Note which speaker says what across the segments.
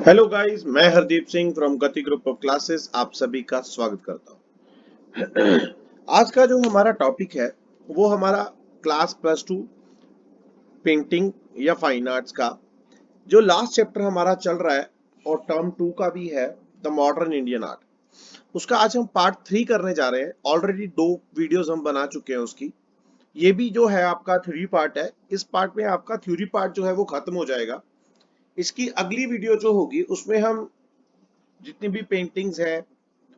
Speaker 1: Hello guys, मैं Hardeep Singh from गति group of classes आप सभी का स्वागत करता हूँ। आज का जो हमारा टॉपिक है वो हमारा क्लास प्लस टू पेंटिंग या फाइन आर्ट्स का जो लास्ट चैप्टर हमारा चल रहा है और टर्म 2 का भी है, द मॉडर्न इंडियन आर्ट। उसका आज हम पार्ट 3 करने जा रहे हैं। ऑलरेडी 2 वीडियोस हम बना चुके हैं उसकी। ये भी जो है आपका 3 पार्ट है। इस पार्ट में आपका थ्योरी पार्ट जो है वो खत्म हो जाएगा। इसकी अगली वीडियो जो होगी उसमें हम जितनी भी पेंटिंग्स हैं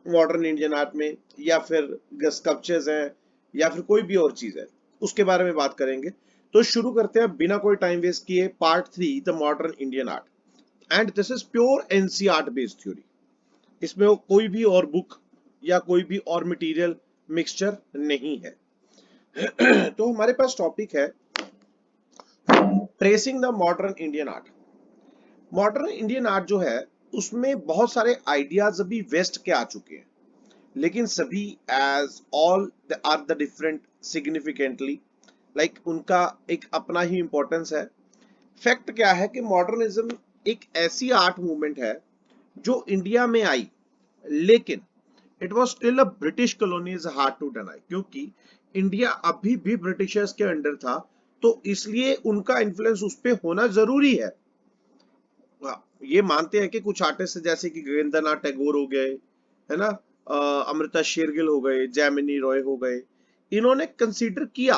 Speaker 1: मॉडर्न इंडियन आर्ट में या फिर स्कल्पचर्स हैं या फिर कोई भी और चीज है उसके बारे में बात करेंगे। तो शुरू करते हैं बिना कोई टाइम वेस्ट किए part 3, the modern Indian art. And this is pure NCERT based theory. इसमें वो कोई भी और बुक या कोई भी और मटेरियल मिक्सचर नहीं है। तो हमारे पास टॉपिक है tracing the modern Indian art. Modern Indian art जो है उसमें बहुत सारे आइडियाज अभी वेस्ट के आ चुके हैं, लेकिन सभी as all are the different significantly like उनका एक अपना ही इंपॉर्टेंस है। फैक्ट क्या है कि मॉडर्निज्म एक ऐसी आर्ट मूवमेंट है जो इंडिया में आई, लेकिन it was still a British colony, is hard to deny, क्योंकि इंडिया अभी भी ब्रिटिशर्स के अंडर था। तो इसलिए उनका इन्फ्लुएंस उस पर होना जरूरी है। ये मानते हैं कि कुछ आर्टिस्ट जैसे कि गगनेंद्र टैगोर हो गए, है ना, अमृता शेरगिल हो गए, जैमिनी रॉय हो गए, इन्होंने कंसीडर किया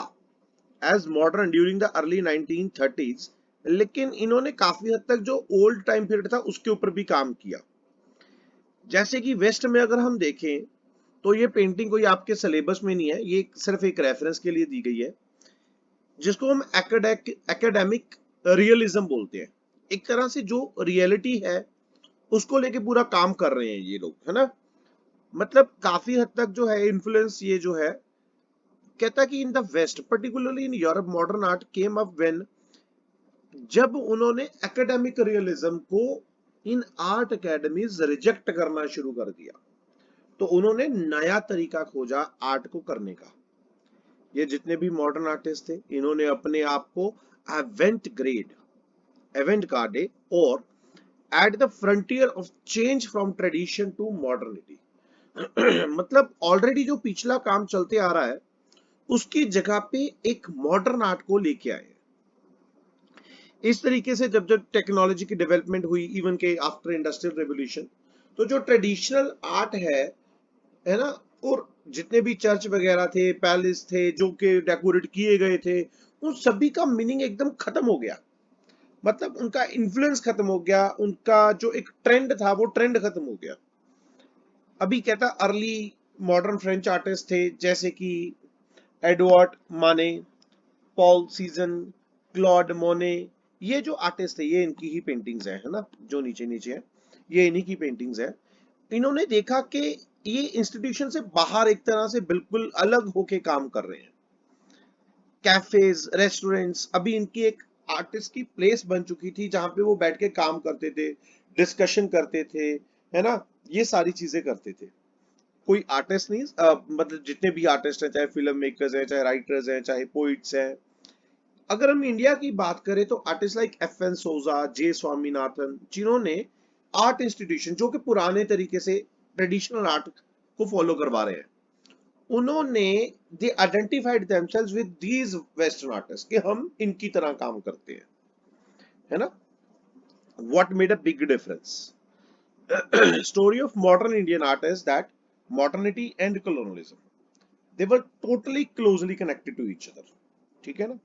Speaker 1: as modern during the early 1930s। लेकिन इन्होंने काफी हद तक जो ओल्ड टाइम पीरियड था उसके ऊपर भी काम किया। जैसे कि वेस्ट में अगर हम देखें तो ये पेंटिंग कोई आपके सिलेबस में नहीं है, ये सिर्फ एक रेफरेंस के लिए दी गई है, जिसको हम एकेडमिक रियलिज्म बोलते हैं। एक तरह से जो रियलिटी है उसको लेके पूरा काम कर रहे हैं ये लोग, है ना। मतलब काफी हद तक जो है इन्फ्लुएंस ये जो है कहता कि in the west particularly in Europe modern art came up when, जब उन्होंने एकेडमिक रियलिज्म को इन आर्ट एकेडमीज रिजेक्ट करना शुरू कर दिया, तो उन्होंने नया तरीका खोजा आर्ट को करने का। ये जितने भी मॉडर्न आर्टिस्ट थे इन्होंने अपने आप को एवेंट ग्रेड एवेंट गार्डे और at the frontier of change from tradition to modernity. मतलब ऑलरेडी जो पिछला काम चलते आ रहा है उसकी जगह पे एक मॉडर्न आर्ट को लेके आए। इस तरीके से जब जब टेक्नोलॉजी की डेवलपमेंट हुई इवन के आफ्टर इंडस्ट्रियल रेवोल्यूशन, तो जो ट्रेडिशनल आर्ट है ना, और जितने भी चर्च वगैरह थे, पैलेस थे जो कि डेकोरेट किए गए थे, उन सभी का मीनिंग एकदम खत्म हो गया। मतलब उनका इन्फ्लुएंस खत्म हो गया, उनका जो एक ट्रेंड था वो ट्रेंड खत्म हो गया। अभी कहता अर्ली मॉडर्न फ्रेंच आर्टिस्ट थे जैसे कि एडवर्ड माने, पॉल सीजन, क्लॉड मोने। ये जो आर्टिस्ट है ये इनकी ही पेंटिंग्स है ना, जो नीचे नीचे है ये इन्हीं की पेंटिंग्स है। इन्होंने देखा कि ये इंस्टीट्यूशन से बाहर एक तरह से बिल्कुल अलग होके काम कर रहे हैं। कैफेज, रेस्टोरेंट्स, अभी इनकी एक आर्टिस्ट की प्लेस बन चुकी थी जहां पे वो बैठ के काम करते थे, डिस्कशन करते थे, है ना, ये सारी चीजें करते थे। कोई आर्टिस्ट नहीं, मतलब जितने भी आर्टिस्ट हैं, चाहे फिल्म मेकर्स हैं, चाहे राइटर्स हैं, चाहे पोइट्स हैं। अगर हम इंडिया की बात करें तो आर्टिस्ट लाइक एफ एन सोजा, जे स्वामीनाथन, जिन्होंने आर्ट इंस्टीट्यूशन जो कि पुराने तरीके से ट्रेडिशनल आर्ट को फॉलो करवा रहे हैं, उन्होंने they identified themselves with these western artist कि हम इनकी तरह काम करते हैं, है ना। What made a big difference? Story of modern Indian art is that modernity and colonialism, they were totally closely connected to each other। ठीक है ना,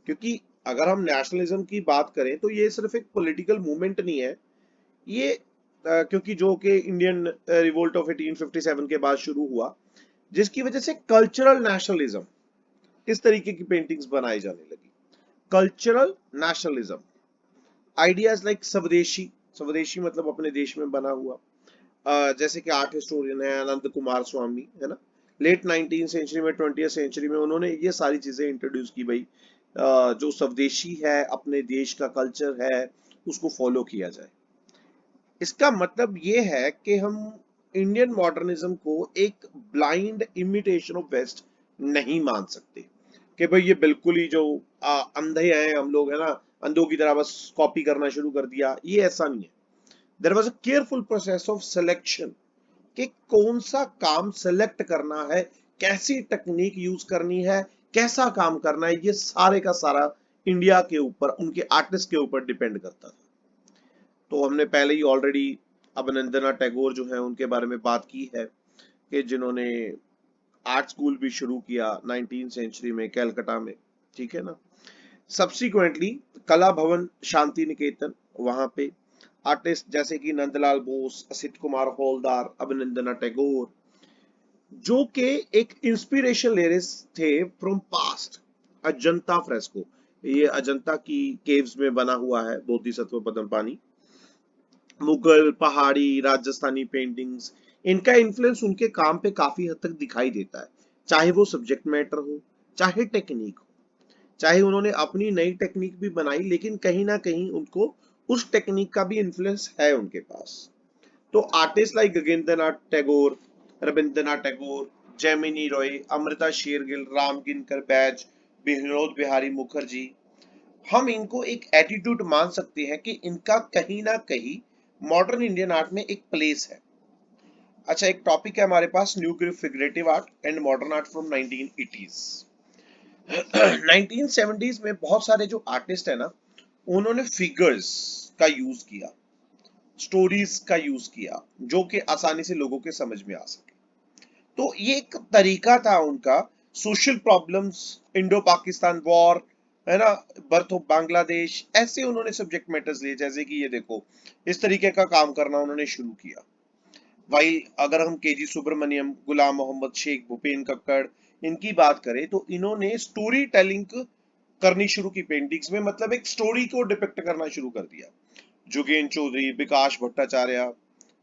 Speaker 1: क्योंकि अगर हम नेशनलिज्म की बात करें तो ये सिर्फ एक पॉलिटिकल मूवमेंट नहीं है। ये क्योंकि जो कि इंडियन रिवोल्ट ऑफ 1857 के बाद शुरू हुआ, जिसकी वजह से कल्चरल नेशनलिज्म इस तरीके की पेंटिंग्स बनाई जाने लगी। कल्चरल नेशनलिज्म आइडियाज लाइक स्वदेशी, स्वदेशी मतलब अपने देश में बना हुआ। जैसे कि आर्ट हिस्टोरियन है अनंत कुमार स्वामी, है ना, लेट 19 सेंचुरी में 20th सेंचुरी में उन्होंने ये सारी चीजें इंट्रोड्यूस की भाई। जो स्वदेशी है, अपने देश का कल्चर है, उसको फॉलो किया जाए। इसका मतलब ये है कि हम इंडियन मॉडर्निज्म को एक ब्लाइंड इमिटेशन ऑफ वेस्ट नहीं मान सकते कि भाई ये बिल्कुल ही जो अंधे हैं हम लोग, है ना, अंधों की तरह बस कॉपी करना शुरू कर दिया। ये ऐसा नहीं है। There was a careful process of selection कि कौन सा काम सेलेक्ट करना है, कैसी टेक्निक यूज करनी है, कैसा काम करना है, ये सारे का सारा इंडिया के ऊपर, उनके आर्टिस्ट के ऊपर डिपेंड करता था। तो हमने पहले ही ऑलरेडी अवनिंदनाथ टैगोर जो है उनके बारे में बात की है कि जिन्होंने आर्ट स्कूल भी शुरू किया 19th सेंचुरी में कलकत्ता में, ठीक है ना। सब्सिक्वेंटली कला भवन शांति निकेतन, वहां पे आर्टिस्ट जैसे कि नंदलाल बोस, असित कुमार हवलदार, अवनिंदनाथ टैगोर, जो के एक इंस्पिरेशन ले रहे थे फ्रॉम पास्ट। अजंता फ्रेस्को, ये अजंता की केव्स में बना हुआ है बोधिसत्व पद्मपानी। मुगल, पहाड़ी, राजस्थानी पेंटिंग्स, इनका इन्फ्लुएंस उनके काम पे काफी हद तक दिखाई देता है, चाहे वो सब्जेक्ट मैटर हो, चाहे टेक्निक हो। चाहे उन्होंने अपनी नई टेक्निक भी बनाई, लेकिन कहीं ना कहीं उनको उस टेक्निक का भी इन्फ्लुएंस है उनके पास। तो आर्टिस्ट लाइक गगनेंद्रनाथ टैगोर, रविंद्रनाथ टैगोर, जेमिनी रॉय, अमृता शेरगिल, राम किंकर बैज, विनोद बिहारी मुखर्जी, हम इनको एक एटीट्यूड मान सकते हैं कि इनका कहीं ना कहीं मॉडर्न इंडियन आर्ट में एक प्लेस है। अच्छा, एक टॉपिक है हमारे पास, new figurative art and modern art from 1980s। 1970s में बहुत सारे जो आर्टिस्ट है ना, उन्होंने फिगर्स का यूज किया, स्टोरीज का यूज किया, जो कि आसानी से लोगों के समझ में आ सके। तो ये एक तरीका था उनका, social problems, Indo Pakistan war, है ना, बर्थ ऑफ बांग्लादेश, ऐसे उन्होंने सब्जेक्ट मैटर्स लिए। जैसे कि ये देखो, इस तरीके का काम करना उन्होंने शुरू किया। भाई अगर हम केजी सुब्रमण्यम, गुलाम मोहम्मद शेख, भूपेन कक्कड़, इनकी बात करें तो इन्होंने स्टोरी टेलिंग करनी शुरू की पेंटिंग्स में, मतलब एक स्टोरी को डिपिक्ट करना शुरू कर दिया। जुगेन चौधरी, विकास भट्टाचार्य,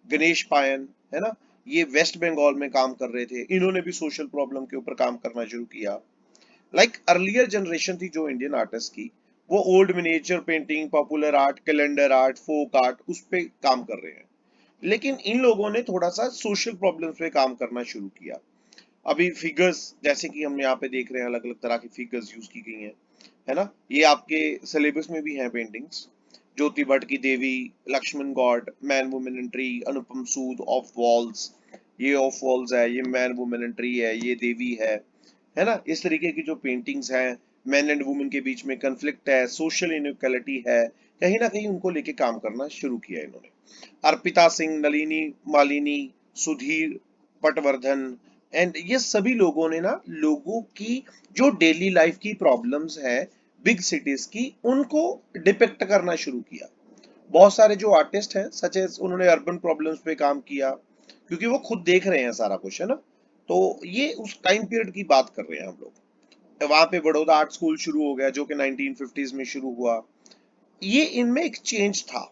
Speaker 1: गणेश पायन, है ना, ये वेस्ट बंगाल में काम कर रहे थे, इन्होंने भी सोशल प्रॉब्लम के ऊपर काम करना शुरू किया। लाइक अर्लियर जनरेशन थी जो इंडियन आर्टिस्ट की, वो old miniature painting, popular art, calendar art, folk art, उस पे काम कर रहे हैं। लेकिन इन लोगों ने थोड़ा सा सोशल प्रॉब्लम्स पे काम करना शुरू किया। अभी फिगर्स जैसे कि हम यहाँ पे देख रहे हैं, अलग अलग तरह की फिगर्स यूज की गई हैं, है ना, ये आपके सिलेबस में भी हैं पेंटिंग्स। ज्योति भट्ट की Devi, Laxman Goud, man women and tree, Anupam Sood, of walls, ये ऑफ वॉल्स है, ये मैन वुमेन एंड ट्री है, ये देवी है ना। इस तरीके की जो पेंटिंग्स हैं, मैन एंड वुमेन के बीच में कंफ्लिक्ट है, सोशल इनइक्वालिटी है, कहीं ना कहीं उनको लेके काम करना शुरू किया इन्होंने। अर्पिता सिंह, नलिनी मालिनी, सुधीर पटवर्धन, एंड ये सभी लोगों ने ना लोगों की जो डेली लाइफ की प्रॉब्लम्स है बिग सिटीज की, उनको डिपिक्ट करना शुरू किया। बहुत सारे जो आर्टिस्ट हैं सच एज, उन्होंने अर्बन प्रॉब्लम्स पे काम किया, क्योंकि वो खुद देख रहे हैं सारा कुछ, है ना। तो ये उस टाइम पीरियड की बात कर रहे हैं हम लोग। वहां पे बड़ौदा आर्ट स्कूल शुरू हो गया, जो कि 1950s में शुरू हुआ। ये इनमें एक चेंज था,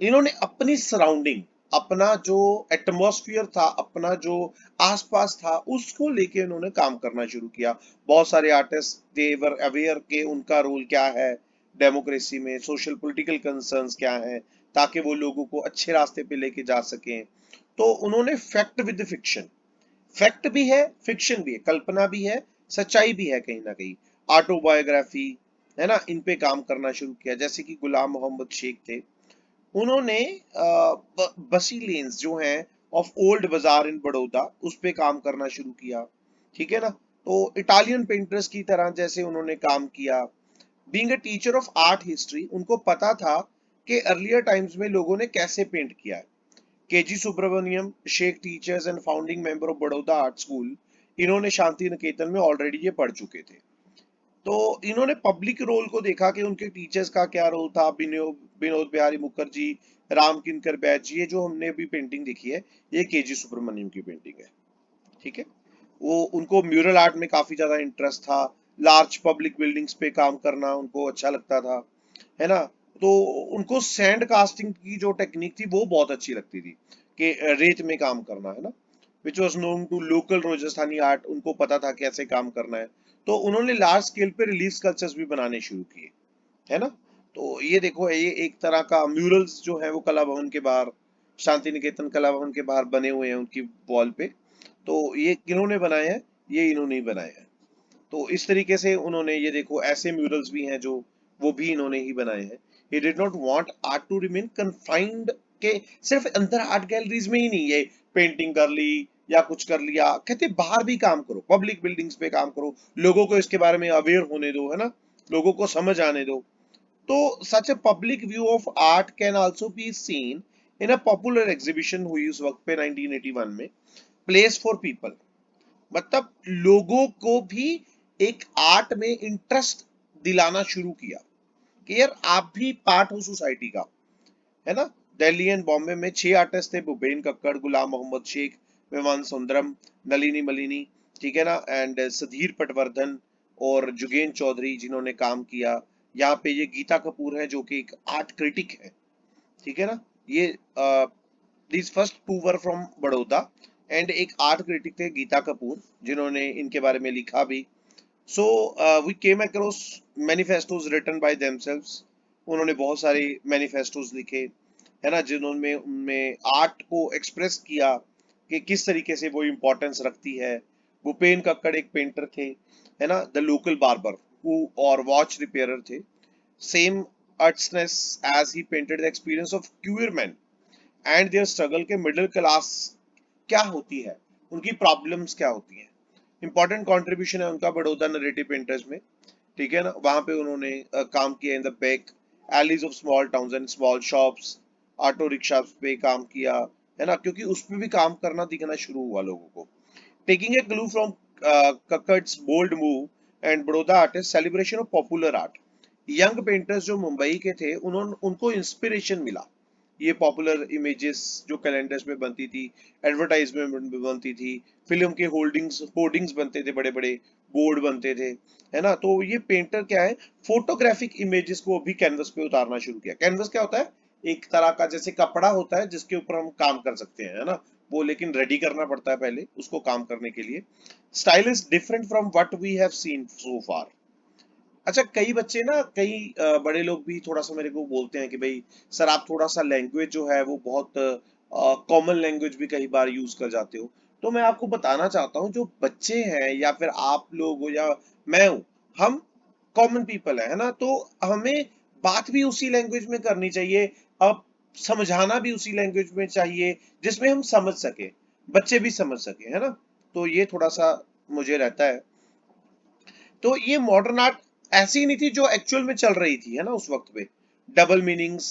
Speaker 1: इन्होंने अपनी सराउंडिंग, अपना जो एटमॉस्फेयर था, अपना जो आसपास था, उसको लेके इन्होंने काम करना शुरू किया। बहुत सारे आर्टिस्ट दे वर अवेयर के उनका रोल क्या है डेमोक्रेसी में, सोशल पॉलिटिकल कंसर्न्स क्या हैं, ताकि वो लोगों को अच्छे रास्ते पे लेके जा सकें। तो उन्होंने फैक्ट विद फिक्शन, फैक्ट भी है, फिक्शन भी है, कल्पना भी है, सच्चाई भी है, कहीं ना कहीं ऑटोबायोग्राफी, है ना, इन पे काम करना शुरू किया। जैसे कि गुलाम मोहम्मद शेख थे, उन्होंने बसी लेन्स जो हैं ऑफ ओल्ड बाजार इन बड़ौदा, उस पे काम करना शुरू किया, ठीक है ना। तो इटालियन पेंटर्स की तरह जैसे उन्होंने काम किया। Being a teacher of art history, उनको पता था कि अर्लियर टाइम्स में लोगों ने कैसे पेंट किया है। KG Subramanyan Sheikh, teachers and founding member of Baroda art school, इन्होंने शांति निकेतन में ऑलरेडी ये पढ़ चुके थे। तो इन्होंने पब्लिक रोल को देखा कि उनके टीचर्स का क्या रोल था, विनोद बिहारी मुखर्जी, राम किंकर बैच, ये जो हमने अभी पेंटिंग देखी है, ये केजी सुब्रमण्यम की पेंटिंग है, ठीक है। वो उनको म्यूरल आर्ट में काफी ज्यादा इंटरेस्ट था, लार्ज पब्लिक बिल्डिंग्स पे काम करना उनको अच्छा लगता था, है ना। तो उनको सैंड कास्टिंग की जो टेक्निक थी वो बहुत अच्छी लगती थी, कि रेत में काम करना, है ना, which was known to local Rajasthani art, उनको पता था कैसे काम करना है। तो उन्होंने लार्ज स्केल पे रिलीफ स्कल्पचर्स भी बनाने शुरू किए, है ना। तो ये देखो, ये एक तरह का म्यूरल्स जो है वो कला भवन के बाहर, शांति निकेतन कला भवन के बाहर बने हुए हैं उनकी वॉल पे। तो ये किन्होंने बनाए हैं, ये इन्होंने ही बनाए हैं। तो इस तरीके से उन्होंने, ये देखो ऐसे म्यूरल्स भी हैं जो वो भी इन्होंने ही बनाए हैं। He did not want art to remain confined के सिर्फ अंदर आर्ट गैलरीज में ही नहीं है, पेंटिंग कर ली या कुछ कर लिया, कहते बाहर भी काम करो, पब्लिक बिल्डिंग्स पे काम करो, लोगों को इसके बारे में अवेयर होने दो, है ना, लोगों को समझ आने दो। तो such a public view of art can also be seen in a popular exhibition हुई उस वक्त पे 1981 में, प्लेस फॉर पीपल। मतलब लोगों को भी एक आर्ट में इंटरेस्ट दिलाना शुरू किया कि यार आप भी पार्ट हो सोसाइटी का, है ना। दिल्ली एंड बॉम्बे में 6 आर्टिस्ट थे, भूपेन कक्कड़, गुलाम मोहम्मद शेख, विमान सुंदरम, नलिनी मलिनी, ठीक है ना, एंड सुधीर पटवर्धन और जुगेन चौधरी जिन्होंने काम किया। यहाँ पे ये गीता कपूर है जो कि एक आर्ट क्रिटिक है, ठीक है ना। ये these first two were from Baroda, and एक आर्ट क्रिटिक थे गीता कपूर जिन्होंने इनके बारे में लिखा भी। So we came across manifestos written by themselves, उन्होंने बहुत सारे मैनिफेस्टोज लिखे, है ना, जिन्होंने उनमें आर्ट को एक्सप्रेस किया कि किस तरीके से वो इम्पोर्टेंस रखती है। भूपेन कक्कड़ एक पेंटर थे, है ना, द लोकल बार्बर हु और वॉच रिपेयरर थे, same artness as he painted the experience of queer men and their struggle के मिडिल क्लास क्या होती है, उनकी प्रॉब्लम्स क्या होती हैं। इंपॉर्टेंट कंट्रीब्यूशन है उनका बड़ौदा नरेटिव पेंटर्स में, ठीक है ना। वहां पे उन्होंने काम किया in the back allies of small towns and small shops, auto rickshaw पे काम किया, है ना, क्योंकि उसमें भी काम करना दिखना शुरू हुआ लोगों को। Taking a clue from Khakhar's bold move and Baroda artist celebration of popular art, young painters जो मुंबई के थे उन्होंने उनको इंस्पिरेशन मिला। ये पॉपुलर इमेजेस जो कैलेंडर्स में बनती थी, एडवर्टाइजमेंट में बनती थी, फिल्म के होर्डिंग्स बनते थे, बड़े बड़े बोर्ड बनते थे, है ना। तो ये पेंटर क्या है, फोटोग्राफिक इमेजेस को भी कैनवस पे उतारना शुरू किया। कैनवस क्या होता है, एक तरह का जैसे कपड़ा होता है जिसके ऊपर हम काम कर सकते हैं, है ना, वो लेकिन रेडी करना पड़ता है पहले उसको काम करने के लिए। Style is different from what we have seen so far. अच्छा, कई बच्चे ना, कई बड़े लोग भी थोड़ा सा मेरे को बोलते हैं कि भाई सर आप थोड़ा सा लैंग्वेज जो है वो बहुत कॉमन लैंग्वेज भी कई बार यूज कर जाते हो। तो मैं आपको बताना चाहता हूँ जो बच्चे हैं या फिर आप लोग हो या मैं हूँ, हम कॉमन पीपल है ना, तो हमें बात भी उसी लैंग्वेज में करनी चाहिए, अब समझाना भी उसी लैंग्वेज में चाहिए जिसमें हम समझ सके, बच्चे भी समझ सके, है ना। तो ये थोड़ा सा मुझे रहता है। तो ये मॉडर्न आर्ट ऐसी नहीं थी जो एक्चुअल में चल रही थी, है ना, उस वक्त पे double meanings,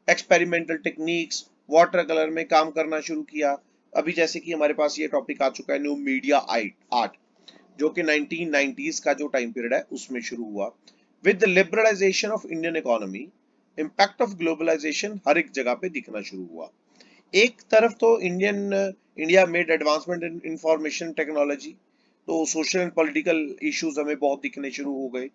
Speaker 1: experimental techniques, water colour में काम करना शुरू किया। अभी जैसे कि हमारे पास ये टॉपिक आ चुका है न्यू मीडिया आर्ट, जो कि 1990s का जो टाइम पीरियड है उसमें शुरू हुआ। With the liberalization of Indian economy, impact of globalization हर एक जगह पे दिखना शुरू हुआ। एक तरफ तो India made advancement in information technology, तो सोशल एंड पॉलिटिकल इश्यूज हमें बहुत दिखने शुरू हो गए।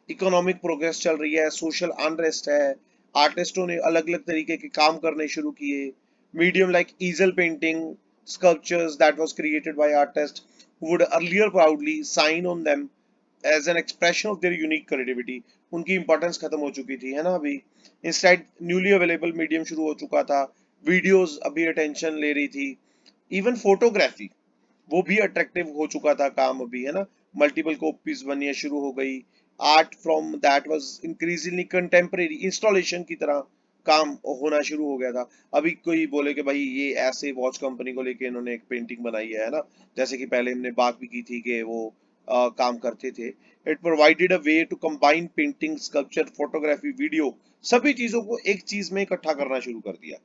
Speaker 1: इकोनॉमिक प्रोग्रेस चल रही है, सोशल अनरेस्ट है, आर्टिस्टों ने अलग अलग तरीके के काम करने शुरू किए। Medium like ईजल painting, sculptures that was created by artists who would earlier proudly sign on them as an expression of their unique creativity, उनकी इंपॉर्टेंस खत्म हो चुकी थी, है ना। अभी इंस्टेड न्यूली अवेलेबल मीडियम शुरू हो चुका था, वीडियोस अभी अटेंशन ले रही थी, इवन फोटोग्राफी वो भी अट्रैक्टिव हो चुका था काम अभी, है ना। मल्टीपल कॉपीज बननी शुरू हो गई। Art from that was increasingly contemporary installation की तरह काम होना शुरू हो गया था। अभी कोई बोले कि भाई ये ऐसे वॉच कंपनी को लेके इन्होंने एक पेंटिंग बनाई है ना, जैसे कि पहले हमने बात भी की थी कि वो काम करते थे। It provided a way to combine painting, sculpture, photography, video, सभी चीजों को एक चीज में इकट्ठा करना शुरू कर दिया।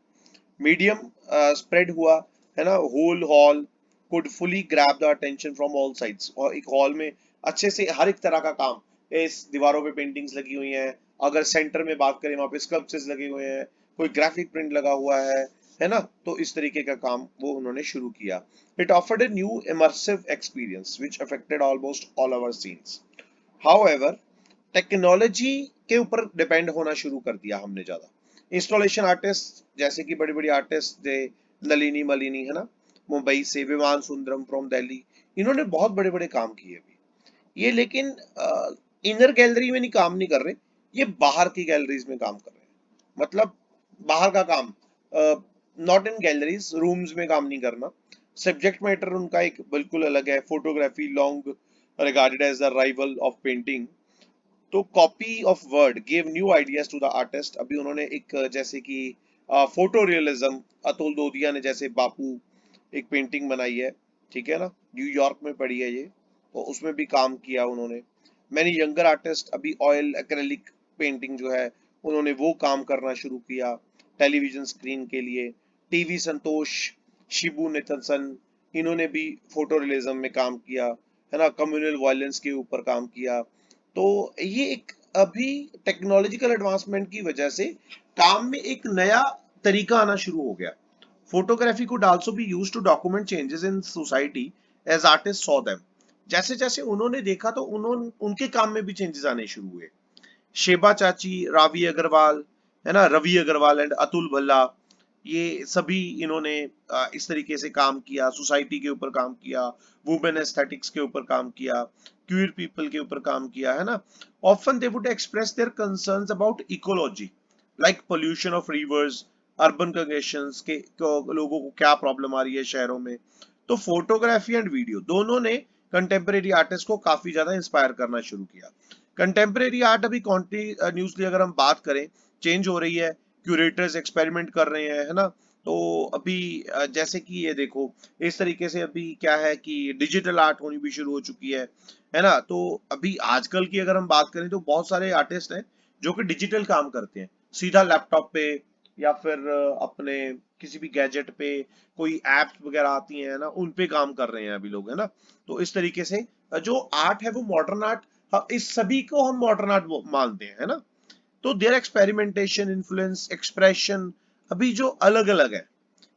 Speaker 1: मीडियम स्प्रेड हुआ, है ना, whole hall could fully grab the attention from all sides, और एक हॉल में अच्छे से हर एक तरह का काम, इस दीवारों पे पेंटिंग्स लगी हुई हैं, अगर सेंटर में बात करें वहां पे स्कल्पचर्स लगे हुए हैं, कोई ग्राफिक प्रिंट लगा हुआ है ना। तो इस तरीके का काम वो उन्होंने शुरू किया। It offered a new immersive experience which affected almost all our scenes. However, technology के ऊपर डिपेंड होना शुरू कर दिया हमने ज्यादा। इंस्टॉलेशन आर्टिस्ट जैसे कि बड़ी बड़ी आर्टिस्ट थे, नलिनी मलिनी, है ना, मुंबई से, विमान सुंदरम फ्रॉम दिल्ली, इन्होंने बहुत बड़े बड़े काम किए भी ये, लेकिन इनर गैलरी में नहीं काम नहीं कर रहे, ये बाहर की गैलरीज में काम कर रहे हैं। मतलब बाहर का काम, नॉट इन गैलरीज, रूम्स में काम नहीं करना। सब्जेक्ट मैटर उनका एक बिल्कुल अलग है, photography long regarded as the rival of painting. तो copy of word give new ideas to the artist. अभी उन्होंने एक जैसे कि फोटो रियलिज्म, अतुल दोदिया ने जैसे बापू एक पेंटिंग बनाई है, ठीक है ना, न्यूयॉर्क में पड़ी है ये, तो उसमें भी काम किया उन्होंने। मैनी यंगर आर्टिस्ट अभी ऑयल एक्रेलिक पेंटिंग जो है उन्होंने वो काम करना शुरू किया टेलीविजन स्क्रीन के लिए। टीवी संतोष, शिबू नितनसन, इन्होंने भी फोटो रियलिज्म में काम किया, है ना, कम्युनल वायलेंस के ऊपर काम किया। तो ये एक अभी टेक्नोलॉजिकल एडवांसमेंट की वजह से काम में एक नया तरीका आना शुरू हो गया। Photography could also be used to document changes in society as artists saw them। जैसे जैसे उन्होंने देखा तो उन्होंने उनके काम में भी चेंजेस आने शुरू हुए। शेबा चाची, रावी अग्रवाल, है ना, रवि अग्रवाल एंड अतुल भल्ला, ये सभी इन्होंने इस तरीके से काम किया, सोसाइटी के ऊपर काम किया, वुमेन एस्थेटिक्स के ऊपर काम किया, क्यूर पीपल के ऊपर काम किया, है ना। Often they would express their concerns about ecology like pollution of reverse, urban congestions के लोगों को क्या प्रॉब्लम आ रही है शहरों में। तो फोटोग्राफी एंड वीडियो दोनों ने कंटेम्परेरी आर्टिस्ट को काफी ज्यादा इंस्पायर करना शुरू किया। कंटेम्परेरी आर्ट अभी कॉन्टिन्यूसली अगर हम बात करें चेंज हो रही है, क्यूरेटर्स एक्सपेरिमेंट कर रहे हैं, है ना। तो अभी जैसे कि ये देखो इस तरीके से अभी क्या है कि डिजिटल आर्ट होनी भी शुरू हो चुकी है ना। तो अभी आजकल की अगर हम बात करें तो बहुत सारे आर्टिस्ट हैं जो कि डिजिटल काम करते हैं, सीधा लैपटॉप पे या फिर अपने किसी भी गैजेट पे, कोई एप्स वगैरह आती हैं ना, उन पे काम कर रहे हैं अभी लोग, है ना। तो इस तरीके से जो आर्ट है वो मॉडर्न आर्ट, इस सभी को हम मॉडर्न आर्ट मानते हैं, है ना। तो देयर एक्सपेरिमेंटेशन, इन्फ्लुएंस, एक्सप्रेशन अभी जो अलग अलग है।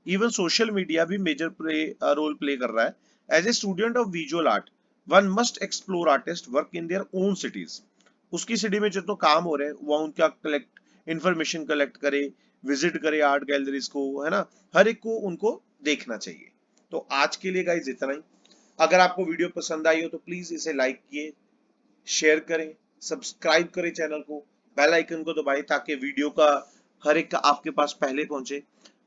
Speaker 1: इवन सोशल मीडिया भी मेजर रोल प्ले कर रहा है। As a student of visual art one must explore artist work in their own cities. उसकी सिटी में जो तो काम हो रहे हैं वह उनका कलेक्ट इंफॉर्मेशन कलेक्ट करे, विजिट करे आर्ट गैलरीज को, है ना। हर एक को उनको देखना चाहिए। तो आज के लिए गाइस इतना ही। अगर आपको वीडियो पसंद आई हो तो प्लीज इसे लाइक किए, शेयर करें, सब्सक्राइब करें चैनल को, बेल आइकन को दबाएं ताकि वीडियो का हर एक का आपके पास पहले पहुंचे।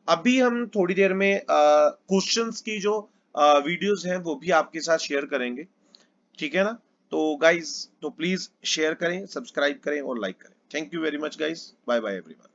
Speaker 1: अभी हम थोड़ी देर में क्वेश्चंस की जो वीडियोस हैं वो भी आपके साथ शेयर करेंगे, ठीक है ना। तो गाइज तो प्लीज शेयर करें, सब्सक्राइब करें और लाइक करें। Thank you very much guys, bye bye everyone.